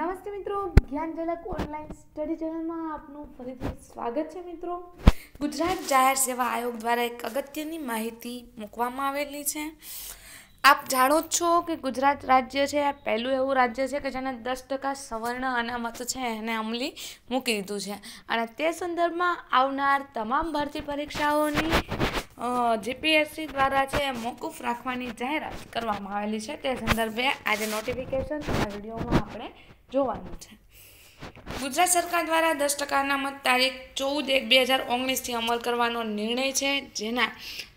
નમસ્તે મિત્રો, જ્ઞાન ઝલક ઓનલાઈન સ્ટડી ચેનલમાં આપનું ફરીથી સ્વાગત છે મિત્રો। ગુજરાત જાહેર સેવા આયોગ દ્વારા એક અગત્યની માહિતી મૂકવામાં આવેલી છે। આપ જાણો જ છો કે ગુજરાત રાજ્ય છે પહેલું એવું રાજ્ય છે કે જેને 10% સવર્ણ અનામત છે એને અમલી મૂકી દીધું છે અને તે સંદર્ભમાં આવનાર તમામ ભરતી પરીક્ષાઓની જીપીએસસી દ્વારા છે મોકૂફ રાખવાની જાહેરાત કરવામાં આવેલી છે। તે સંદર્ભે આજે નોટિફિકેશન આ વિડીયોમાં આપણે જોવાનું છે। ગુજરાત સરકાર દ્વારા 10% અનામત તારીખ 14/1/2019થી અમલ કરવાનો નિર્ણય છે, જેના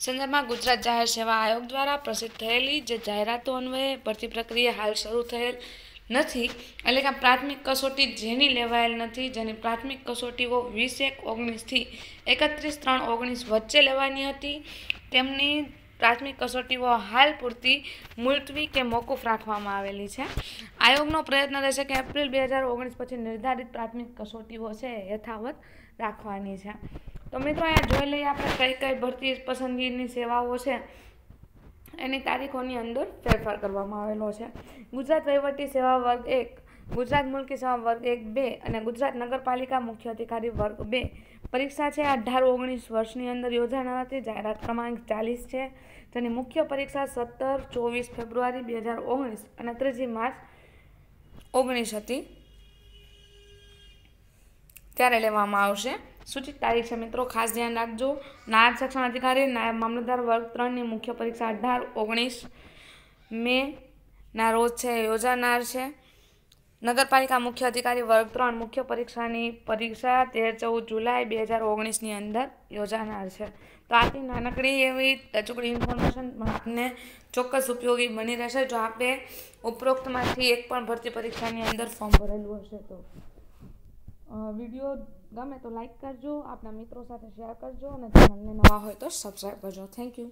સંદર્ભમાં ગુજરાત જાહેર સેવા આયોગ દ્વારા પ્રસિદ્ધ થયેલી જે જાહેરાતો અન્વયે ભરતી પ્રક્રિયા હાલ શરૂ થયેલ નથી, એટલે કે પ્રાથમિક કસોટી જેની લેવાયેલ નથી, જેની પ્રાથમિક કસોટીઓ 20/1/19થી 31/3/19 વચ્ચે લેવાની હતી, તેમની પ્રાથમિક કસોટીઓ હાલ પૂરતી મુલતવી કે મોકૂફ રાખવામાં આવેલી છે। આયોગનો પ્રયત્ન રહેશે કે એપ્રિલ 2019 પછી નિર્ધારિત પ્રાથમિક કસોટીઓ છે યથાવત રાખવાની છે। તો મિત્રો અહીંયા જોઈ લઈએ આપણે કઈ કઈ ભરતી પસંદગીની સેવાઓ છે એની તારીખોની અંદર ફેરફાર કરવામાં આવેલો છે। ગુજરાત વહીવટી સેવા વર્ગ 1, ગુજરાત મુલકી સેવા વર્ગ 1-2 અને ગુજરાત નગરપાલિકા મુખ્ય અધિકારી વર્ગ 2 પરીક્ષા છે 18-19 વર્ષની અંદર યોજાનાર હતી। જાહેરાત ક્રમાંક 40 છે, જેની મુખ્ય પરીક્ષા 17-24 ફેબ્રુઆરી 2019 અને 3 માર્ચ 19 હતી ત્યારે લેવામાં આવશે। સૂચિત તારીખ છે મિત્રો, ખાસ ધ્યાન રાખજો। નાયબ શિક્ષણ અધિકારી નાયબ મામલતદાર વર્ગ 3ની મુખ્ય પરીક્ષા 18-19 મે ના રોજ છે યોજાનાર છે। નગરપાલિકા મુખ્ય અધિકારી વર્ગ 3 મુખ્ય પરીક્ષાની પરીક્ષા 13-14 જુલાઈ 2019ની અંદર યોજાનાર છે। તો આટલી નાનકડી એવી ટચુકડી ઇન્ફોર્મેશન આપને ચોક્કસ ઉપયોગી બની રહેશે જો આપણે ઉપરોક્તમાંથી એક પણ ભરતી પરીક્ષાની અંદર ફોર્મ ભરેલું હશે તો। વિડીયો ગમે તો લાઈક કરજો, આપણા મિત્રો સાથે શેર કરજો અને ચેનલને નવા હોય તો સબસ્ક્રાઈબ કરજો। Thank you.